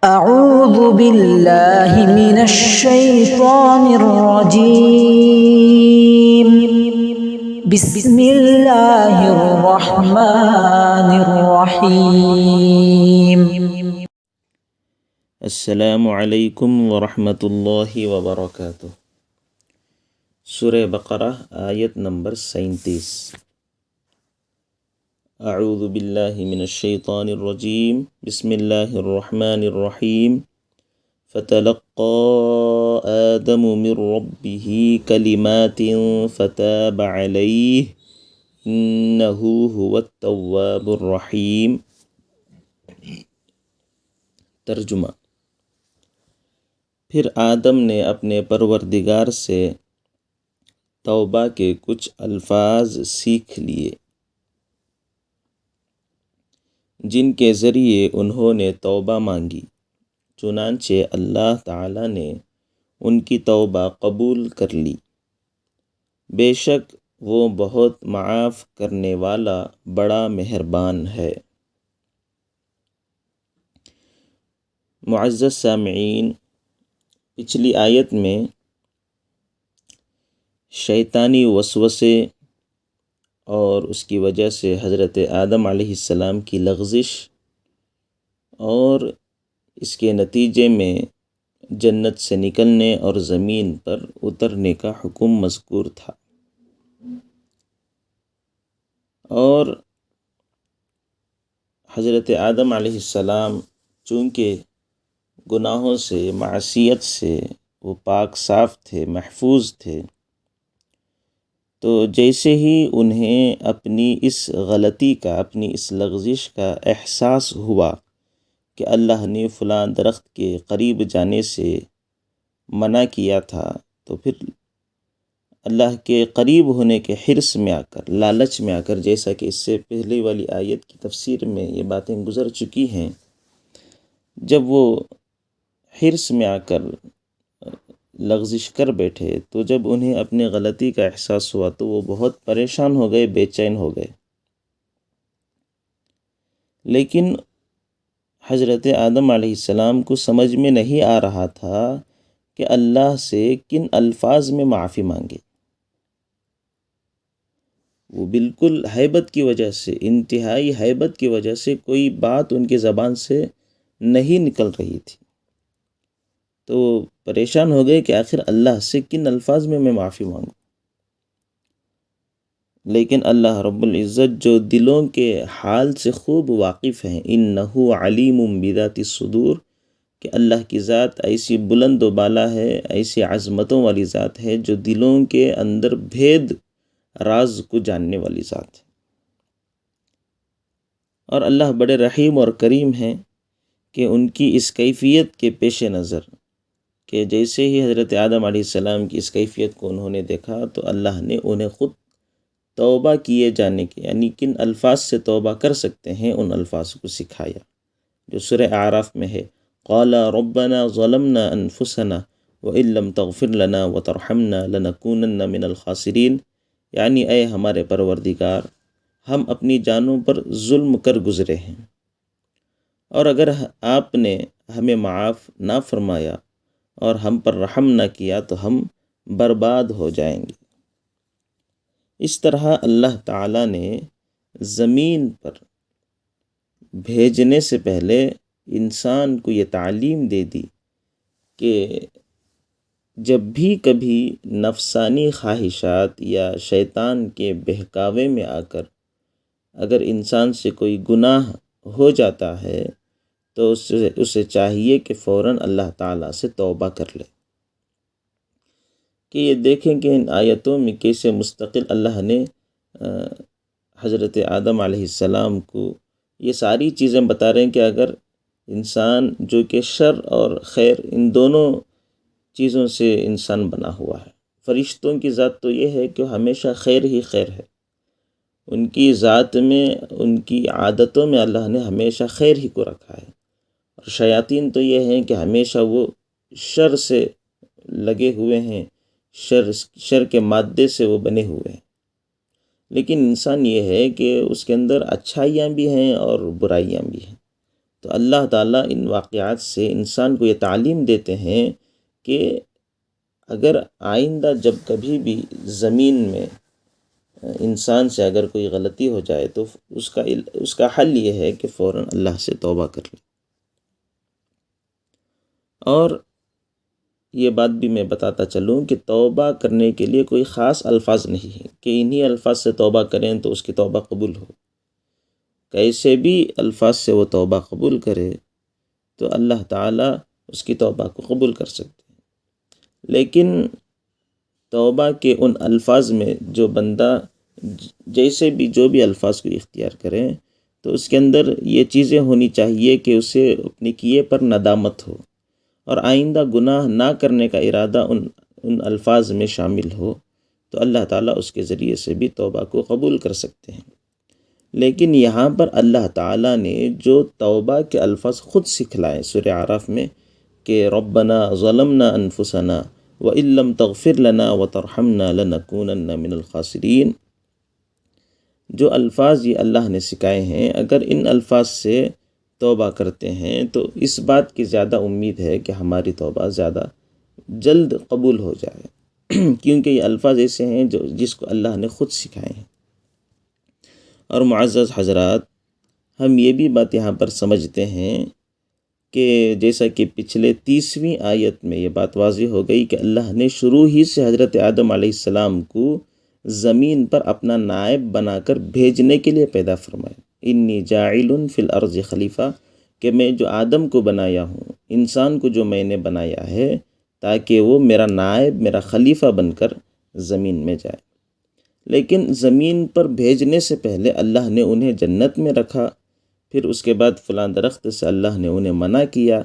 أعوذ بالله من الشيطان الرجيم. بسم الله الرحمن الرحيم. السلام علیکم ورحمۃ اللہ وبرکاتہ۔ سورہ بقرہ آیت نمبر 37۔ اعوذ باللہ من الشیطان الرجیم، بسم اللہ الرحمن الرحیم۔ فتلقى آدم من ربه كلمات فتاب عليه إنه هو التواب الرحیم۔ ترجمہ: پھر آدم نے اپنے پروردگار سے توبہ کے کچھ الفاظ سیکھ لیے، جن کے ذریعے انہوں نے توبہ مانگی، چنانچہ اللہ تعالیٰ نے ان کی توبہ قبول کر لی۔ بے شک وہ بہت معاف کرنے والا بڑا مہربان ہے۔ معزز سامعین، پچھلی آیت میں شیطانی وسوسے اور اس کی وجہ سے حضرت آدم علیہ السلام کی لغزش اور اس کے نتیجے میں جنت سے نکلنے اور زمین پر اترنے کا حکم مذکور تھا، اور حضرت آدم علیہ السلام چونکہ گناہوں سے، معصیت سے وہ پاک صاف تھے، محفوظ تھے، تو جیسے ہی انہیں اپنی اس غلطی کا، اپنی اس لغزش کا احساس ہوا کہ اللہ نے فلاں درخت کے قریب جانے سے منع کیا تھا، تو پھر اللہ کے قریب ہونے کے حرص میں آ کر، لالچ میں آ کر، جیسا کہ اس سے پہلے والی آیت کی تفسیر میں یہ باتیں گزر چکی ہیں، جب وہ حرص میں آ کر لغزش کر بیٹھے تو جب انہیں اپنے غلطی کا احساس ہوا تو وہ بہت پریشان ہو گئے، بے چین ہو گئے۔ لیکن حضرت آدم علیہ السلام کو سمجھ میں نہیں آ رہا تھا کہ اللہ سے کن الفاظ میں معافی مانگے۔ وہ بالکل ہیبت کی وجہ سے، انتہائی ہیبت کی وجہ سے کوئی بات ان کی زبان سے نہیں نکل رہی تھی، تو پریشان ہو گئے کہ آخر اللہ سے کن الفاظ میں معافی مانگوں۔ لیکن اللہ رب العزت جو دلوں کے حال سے خوب واقف ہیں، انہ علیم بذات الصدور، کہ اللہ کی ذات ایسی بلند و بالا ہے، ایسی عظمتوں والی ذات ہے جو دلوں کے اندر بھید راز کو جاننے والی ذات ہے۔ اور اللہ بڑے رحیم اور کریم ہیں کہ ان کی اس کیفیت کے پیش نظر، کہ جیسے ہی حضرت آدم علیہ السلام کی اس کیفیت کو انہوں نے دیکھا تو اللہ نے انہیں خود توبہ کیے جانے کے، یعنی کن الفاظ سے توبہ کر سکتے ہیں، ان الفاظ کو سکھایا، جو سورہ اعراف میں ہے۔ قال ربنا ظلمنا انفسنا وان لم تغفر لنا وترحمنا لنکونن من الخاسرین، یعنی اے ہمارے پروردگار، ہم اپنی جانوں پر ظلم کر گزرے ہیں، اور اگر آپ نے ہمیں معاف نہ فرمایا اور ہم پر رحم نہ کیا تو ہم برباد ہو جائیں گے۔ اس طرح اللہ تعالیٰ نے زمین پر بھیجنے سے پہلے انسان کو یہ تعلیم دے دی کہ جب بھی کبھی نفسانی خواہشات یا شیطان کے بہکاوے میں آ کر اگر انسان سے کوئی گناہ ہو جاتا ہے تو اسے چاہیے کہ فوراً اللہ تعالیٰ سے توبہ کر لے۔ کہ یہ دیکھیں کہ ان آیتوں میں کیسے مستقل اللہ نے حضرت آدم علیہ السلام کو یہ ساری چیزیں بتا رہے ہیں کہ اگر انسان جو کہ شر اور خیر ان دونوں چیزوں سے انسان بنا ہوا ہے، فرشتوں کی ذات تو یہ ہے کہ ہمیشہ خیر ہی خیر ہے، ان کی ذات میں، ان کی عادتوں میں اللہ نے ہمیشہ خیر ہی کو رکھا ہے، اور شیاطین تو یہ ہیں کہ ہمیشہ وہ شر سے لگے ہوئے ہیں، شر کے مادے سے وہ بنے ہوئے ہیں۔ لیکن انسان یہ ہے کہ اس کے اندر اچھائیاں بھی ہیں اور برائیاں بھی ہیں، تو اللہ تعالیٰ ان واقعات سے انسان کو یہ تعلیم دیتے ہیں کہ اگر آئندہ جب کبھی بھی زمین میں انسان سے اگر کوئی غلطی ہو جائے تو اس کا حل یہ ہے کہ فوراً اللہ سے توبہ کر لے۔ اور یہ بات بھی میں بتاتا چلوں کہ توبہ کرنے کے لیے کوئی خاص الفاظ نہیں ہے کہ انہی الفاظ سے توبہ کریں تو اس کی توبہ قبول ہو۔ کیسے بھی الفاظ سے وہ توبہ قبول کرے تو اللہ تعالیٰ اس کی توبہ کو قبول کر سکتے ہیں۔ لیکن توبہ کے ان الفاظ میں جو بندہ جیسے بھی جو بھی الفاظ کو اختیار کریں تو اس کے اندر یہ چیزیں ہونی چاہیے کہ اسے اپنے کیے پر ندامت ہو اور آئندہ گناہ نہ کرنے کا ارادہ ان الفاظ میں شامل ہو، تو اللہ تعالیٰ اس کے ذریعے سے بھی توبہ کو قبول کر سکتے ہیں۔ لیکن یہاں پر اللہ تعالیٰ نے جو توبہ کے الفاظ خود سکھلائے سورہ اعراف میں کہ ربنا ظلمنا انفسنا وَإِن لَّمْ تَغْفِرْ لَنَا وَتَرْحَمْنَا لَنَكُونَنَّ مِنَ الْخَاسِرِينَ، جو الفاظ یہ اللہ نے سکھائے ہیں، اگر ان الفاظ سے توبہ کرتے ہیں تو اس بات کی زیادہ امید ہے کہ ہماری توبہ زیادہ جلد قبول ہو جائے کیونکہ یہ الفاظ ایسے ہیں جس کو اللہ نے خود سکھائے ہیں۔ اور معزز حضرات، ہم یہ بھی بات یہاں پر سمجھتے ہیں کہ جیسا کہ پچھلے 30ویں آیت میں یہ بات واضح ہو گئی کہ اللہ نے شروع ہی سے حضرت آدم علیہ السلام کو زمین پر اپنا نائب بنا کر بھیجنے کے لیے پیدا فرمایا۔ انی جاعل فی الارض خلیفہ، کہ میں جو آدم کو بنایا ہوں، انسان کو جو میں نے بنایا ہے تاکہ وہ میرا نائب، میرا خلیفہ بن کر زمین میں جائے۔ لیکن زمین پر بھیجنے سے پہلے اللہ نے انہیں جنت میں رکھا، پھر اس کے بعد فلاں درخت سے اللہ نے انہیں منع کیا،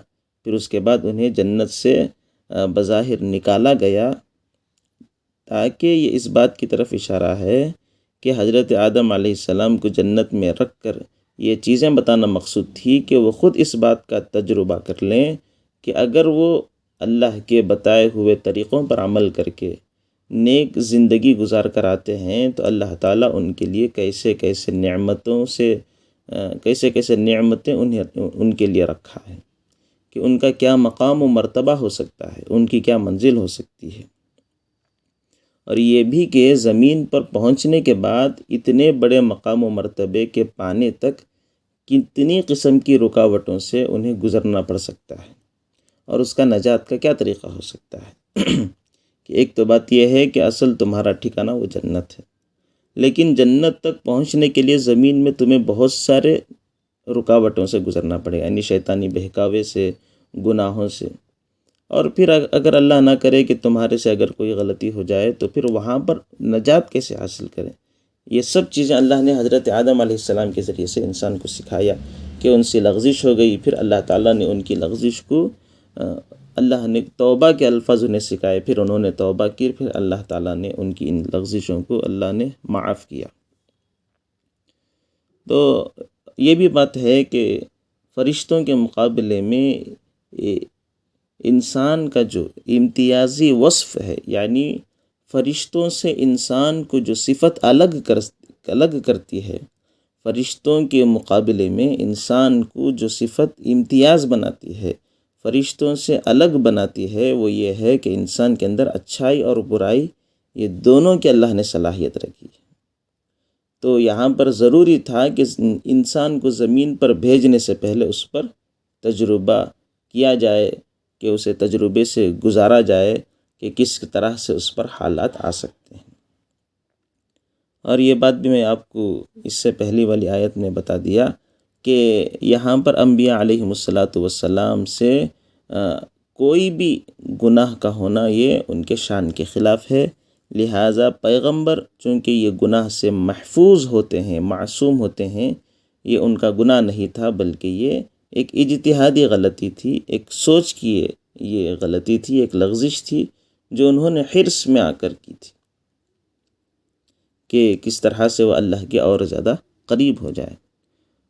پھر اس کے بعد انہیں جنت سے بظاہر نکالا گیا، تاکہ یہ اس بات کی طرف اشارہ ہے کہ حضرت آدم علیہ السلام کو جنت میں رکھ کر یہ چیزیں بتانا مقصود تھی کہ وہ خود اس بات کا تجربہ کر لیں کہ اگر وہ اللہ کے بتائے ہوئے طریقوں پر عمل کر کے نیک زندگی گزار کر آتے ہیں تو اللہ تعالیٰ ان کے لیے کیسے کیسے نعمتیں ان کے لیے رکھا ہے، کہ ان کا کیا مقام و مرتبہ ہو سکتا ہے، ان کی کیا منزل ہو سکتی ہے۔ اور یہ بھی کہ زمین پر پہنچنے کے بعد اتنے بڑے مقام و مرتبے کے پانے تک کتنی قسم کی رکاوٹوں سے انہیں گزرنا پڑ سکتا ہے، اور اس کا نجات کا کیا طریقہ ہو سکتا ہے کہ ایک تو بات یہ ہے کہ اصل تمہارا ٹھکانہ وہ جنت ہے، لیکن جنت تک پہنچنے کے لیے زمین میں تمہیں بہت سارے رکاوٹوں سے گزرنا پڑے گا، یعنی شیطانی بہکاوے سے، گناہوں سے، اور پھر اگر اللہ نہ کرے کہ تمہارے سے اگر کوئی غلطی ہو جائے تو پھر وہاں پر نجات کیسے حاصل کریں۔ یہ سب چیزیں اللہ نے حضرت آدم علیہ السلام کے ذریعے سے انسان کو سکھایا کہ ان سے لغزش ہو گئی، پھر اللہ تعالیٰ نے ان کی لغزش کو اللہ نے توبہ کے الفاظ انہیں سکھائے، پھر انہوں نے توبہ کی، پھر اللہ تعالیٰ نے ان کی ان لغزشوں کو اللہ نے معاف کیا۔ تو یہ بھی بات ہے کہ فرشتوں کے مقابلے میں انسان کا جو امتیازی وصف ہے، یعنی فرشتوں سے انسان کو جو صفت الگ کرتی ہے، فرشتوں کے مقابلے میں انسان کو جو صفت امتیاز بناتی ہے، فرشتوں سے الگ بناتی ہے، وہ یہ ہے کہ انسان کے اندر اچھائی اور برائی یہ دونوں کی اللہ نے صلاحیت رکھی ہے۔ تو یہاں پر ضروری تھا کہ انسان کو زمین پر بھیجنے سے پہلے اس پر تجربہ کیا جائے، کہ اسے تجربے سے گزارا جائے کہ کس طرح سے اس پر حالات آ سکتے ہیں۔ اور یہ بات بھی میں آپ کو اس سے پہلی والی آیت میں بتا دیا کہ یہاں پر انبیاء علیہم السلام سے کوئی بھی گناہ کا ہونا یہ ان کے شان کے خلاف ہے، لہٰذا پیغمبر چونکہ یہ گناہ سے محفوظ ہوتے ہیں، معصوم ہوتے ہیں، یہ ان کا گناہ نہیں تھا، بلکہ یہ ایک اجتہادی غلطی تھی، ایک سوچ کی یہ غلطی تھی، ایک لغزش تھی جو انہوں نے حرص میں آ کر کی تھی کہ کس طرح سے وہ اللہ کے اور زیادہ قریب ہو جائے،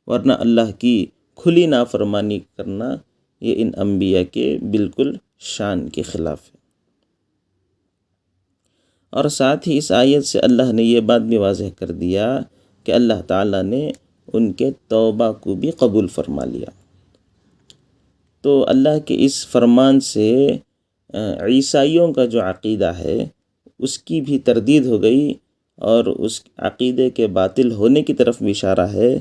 ورنہ اللہ کی کھلی نافرمانی کرنا یہ ان انبیاء کے بالکل شان کے خلاف ہے۔ اور ساتھ ہی اس آیت سے اللہ نے یہ بات بھی واضح کر دیا کہ اللہ تعالیٰ نے ان کے توبہ کو بھی قبول فرما لیا۔ تو اللہ کے اس فرمان سے عیسائیوں کا جو عقیدہ ہے اس کی بھی تردید ہو گئی، اور اس عقیدے کے باطل ہونے کی طرف بھی اشارہ ہے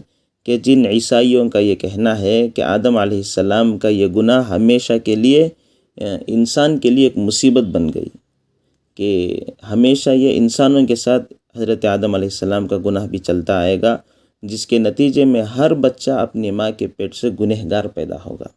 کہ جن عیسائیوں کا یہ کہنا ہے کہ آدم علیہ السلام کا یہ گناہ ہمیشہ کے لیے انسان کے لیے ایک مصیبت بن گئی، کہ ہمیشہ یہ انسانوں کے ساتھ حضرت آدم علیہ السلام کا گناہ بھی چلتا آئے گا، جس کے نتیجے میں ہر بچہ اپنی ماں کے پیٹ سے گنہگار پیدا ہوگا۔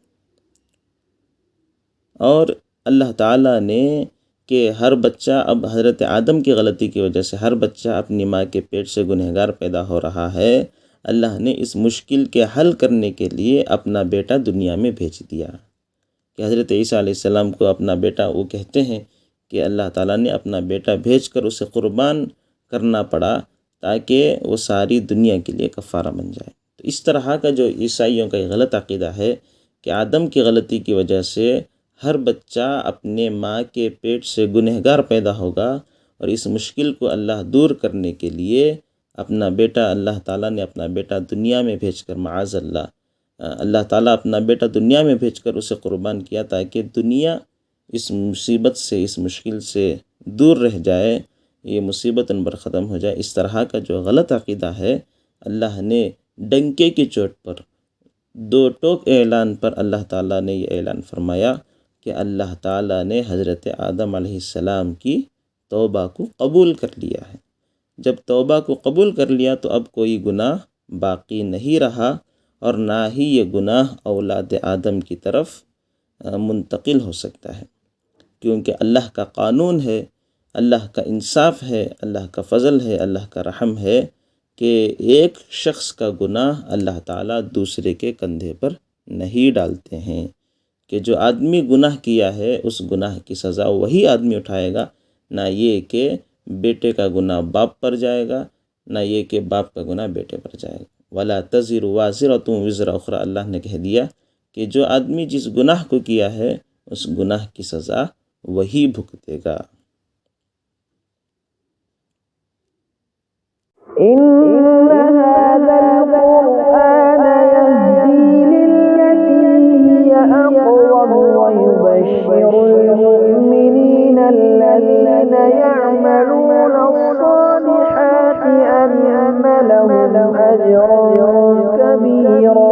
اور اللہ تعالیٰ نے کہ ہر بچہ اب حضرت آدم کی غلطی کی وجہ سے ہر بچہ اپنی ماں کے پیٹ سے گنہگار پیدا ہو رہا ہے، اللہ نے اس مشکل کے حل کرنے کے لیے اپنا بیٹا دنیا میں بھیج دیا، کہ حضرت عیسیٰ علیہ السلام کو اپنا بیٹا، وہ کہتے ہیں کہ اللہ تعالیٰ نے اپنا بیٹا بھیج کر اسے قربان کرنا پڑا تاکہ وہ ساری دنیا کے لیے کفارہ بن جائے۔ تو اس طرح کا جو عیسائیوں کا یہ غلط عقیدہ ہے کہ آدم کی غلطی کی وجہ سے ہر بچہ اپنے ماں کے پیٹ سے گنہگار پیدا ہوگا، اور اس مشکل کو اللہ دور کرنے کے لیے اپنا بیٹا، اللہ تعالیٰ نے اپنا بیٹا دنیا میں بھیج کر، معاذ اللہ، اللہ تعالیٰ اپنا بیٹا دنیا میں بھیج کر اسے قربان کیا تاکہ دنیا اس مصیبت سے، اس مشکل سے دور رہ جائے، یہ مصیبت ان پر ختم ہو جائے۔ اس طرح کا جو غلط عقیدہ ہے، اللہ نے ڈنکے کی چوٹ پر، دو ٹوک اعلان پر اللہ تعالیٰ نے یہ اعلان فرمایا کہ اللہ تعالیٰ نے حضرت آدم علیہ السلام کی توبہ کو قبول کر لیا ہے۔ جب توبہ کو قبول کر لیا تو اب کوئی گناہ باقی نہیں رہا، اور نہ ہی یہ گناہ اولاد آدم کی طرف منتقل ہو سکتا ہے، کیونکہ اللہ کا قانون ہے، اللہ کا انصاف ہے، اللہ کا فضل ہے، اللہ کا رحم ہے کہ ایک شخص کا گناہ اللہ تعالیٰ دوسرے کے کندھے پر نہیں ڈالتے ہیں، کہ جو آدمی گناہ کیا ہے اس گناہ کی سزا وہی آدمی اٹھائے گا، نہ یہ کہ بیٹے کا گناہ باپ پر جائے گا، نہ یہ کہ باپ کا گناہ بیٹے پر جائے گا۔ وَلَا تَزِرُ وَازِرَةٌ وِزْرَ أُخْرَىٰ، اللہ نے کہہ دیا کہ جو آدمی جس گناہ کو کیا ہے اس گناہ کی سزا وہی بھگتے گا۔ إن هذا القرآن يهدي للتي هي أقوم ويبشر المؤمنين الذين يعملون الصالحات أن لهم أجرا كبيرا